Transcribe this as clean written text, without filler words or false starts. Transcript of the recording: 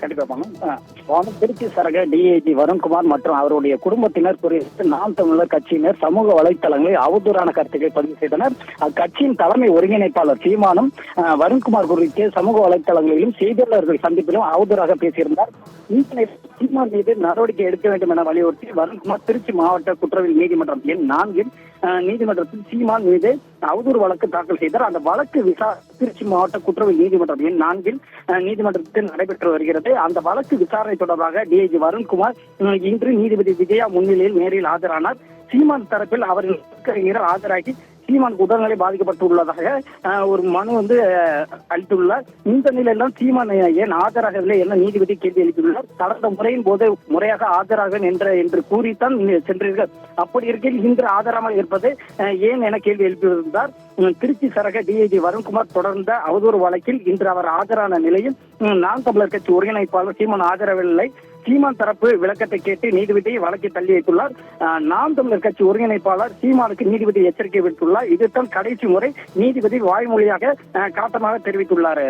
கண்டிப்பா பண்ணும். திருச்சி சரக டிஐஜி வருண்குமார் மற்றும் அவருடைய குடும்பத்தினர் குறித்து நாம் தமிழர் கட்சியினர் சமூக வலைதளங்களில் அவதூறான கருத்துக்களை பதிவு செய்தனர். அக்கட்சியின் தலைமை ஒருங்கிணைப்பாளர் சீமானும் வருண்குமார் குறித்து சமூக வலைதளங்களிலும் செய்தியாளர்கள் சந்திப்பிலும் அவதூறாக பேசியிருந்தார். சீமான் மீது நடவடிக்கை எடுக்க வேண்டும் என வலியுறுத்தி வருண்குமார் திருச்சி மாவட்ட குற்றவியல் நீதிமன்றம் எண் 4 நீதிமன்றத்தில் சீமான் மீது அவதூறு வழக்கு தாக்கல் செய்தார். அந்த வழக்கு திருச்சி மாவட்ட குற்றவியல் நீதிமன்றம் எண் 4 நீதிமன்றத்தில் நடைபெற்று வருகிறது. அந்த வழக்கு விசாரணை தொடர்பாக டிஐஜி வருண்குமார் இன்று நீதிபதி விஜயா முன்னிலையில் நேரில் ஆஜரானார். சீமான் தரப்பில் அவரின் வழக்கறிஞர் ஆஜராகி சீமானுக்கு உடல்நிலை பாதிக்கப்பட்டுள்ளதாக ஒரு மனு அளித்துள்ளார். இந்த நிலையில்தான் சீமான் ஏன் ஆஜராகவில்லை என நீதிபதி கேள்வி எழுப்பியுள்ளார். கடந்த முறையின் போது முறையாக ஆஜராக என்று கூறித்தான் சென்றீர்கள், அப்படி இருக்கையில் இன்று ஆஜராமல் இருப்பது ஏன் என கேள்வி எழுப்பியிருந்தார். திருச்சி சரக டிஐஜி வருண்குமார் தொடர்ந்த அவதூறு வழக்கில் இன்று அவர் ஆஜரான நிலையில் நாம் தமிழர் கட்சி ஒருங்கிணைப்பாளர் சீமான் ஆஜரவில்லை. சீமான் தரப்பு விளக்கத்தை கேட்டு நீதிபதி வழக்கை தள்ளி வைத்துள்ளார். நாம் தமிழர் கட்சி ஒருங்கிணைப்பாளர் சீமானுக்கு நீதிபதி எச்சரிக்கை விடுத்துள்ளார். இதுதான் கடைசி முறை நீதிபதி வாய்மொழியாக காட்டமாக தெரிவித்துள்ளார்.